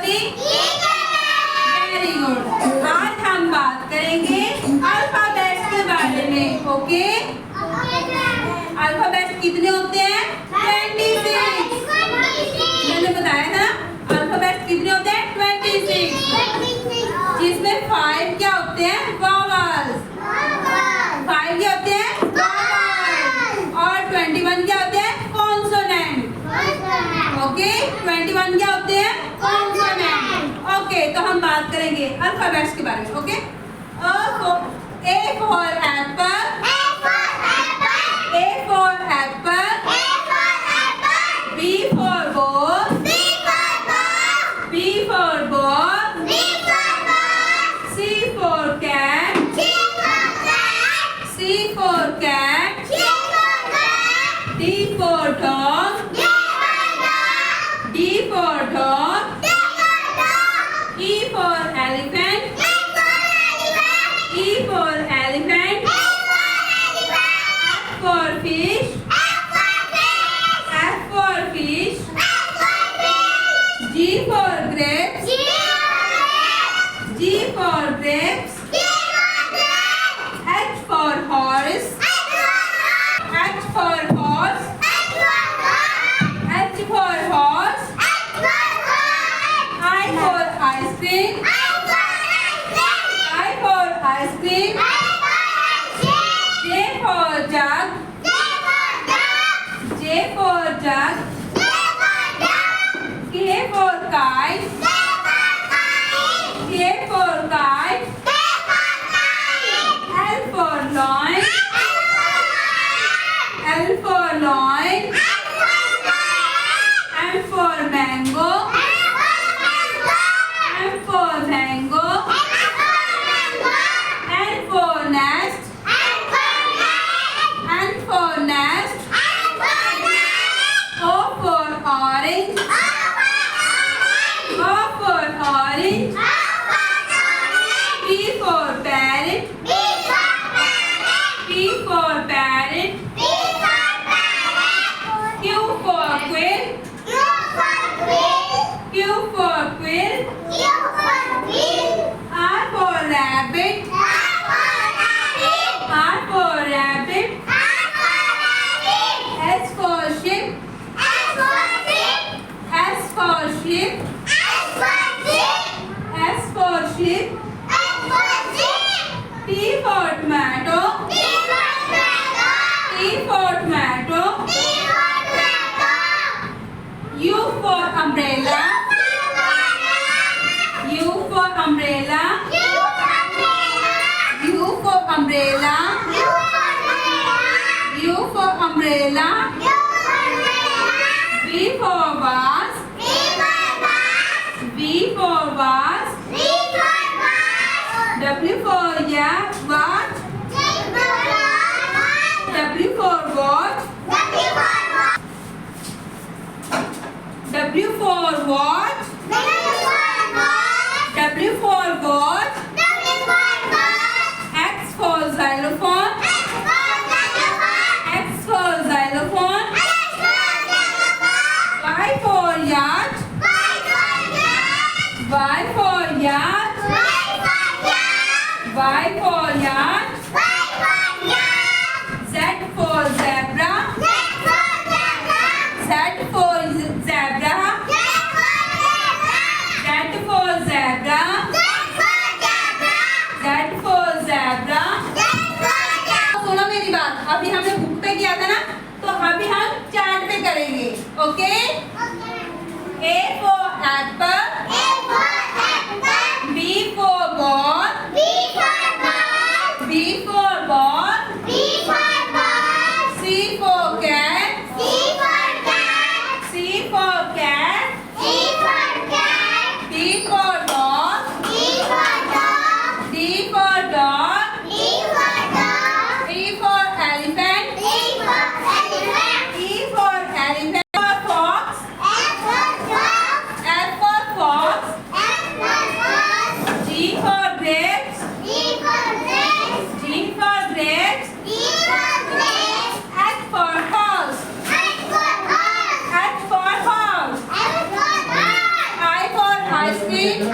होगी? Very good. आज हम बात करेंगे अल्फाबेट्स के बारे में। ओके, अल्फाबेट्स कितने होते हैं? 26। मैंने बताया था अल्फाबेट्स कितने होते हैं? 26, जिसमें 5 क्या होते हैं? वॉवल्स। 5 क्या होते हैं? वॉवल्स। और 21 क्या होते हैं? कॉन्सोनेंट। ओके, 21 क्या होते हैं? कॉन्सोनेंट। ओके, तो हम बात करेंगे अल्फाबेट्स के बारे में। Okay, A for apple, A for apple, B for ball, B for ball, C for cat, C for cat, D for dog, D for dog, E for elephant, E for elephant, F for fish, F for fish, G for grapes, G for grapes, H for horse, H for horse, H for horse, I for ice cream, I for ice cream, J for jug, J for jug, K for kite, K for kite, L for lion, L for lion, M for mango, M for mango, N for nest, N for nest, O for orange, O for orange, P for parrot, P for parrot, Q for quill, Q for quill, R for rabbit, R for rabbit, S for ship, S for ship, S for ship, T for tomato, T for tomato, U for umbrella, U for umbrella, U for umbrella, U for umbrella, V for vase, V for vase, W for watch, W for watch, W for watch, W for watch, X for xylophone, X for xylophone, Y for yacht, Y for yacht, Y for yacht, Z for zebra, Z for zebra, Z for zebra, Z for zebra। सुनो मेरी बात, अभी हमने book पे किया था ना, तो अभी हम चार्ट पे करेंगे। Okay, A for apple, B for ball, B for ball, C for cat, C for cat, D for dog, D for dog, E for elephant, E for elephant, for fox, F for fox, green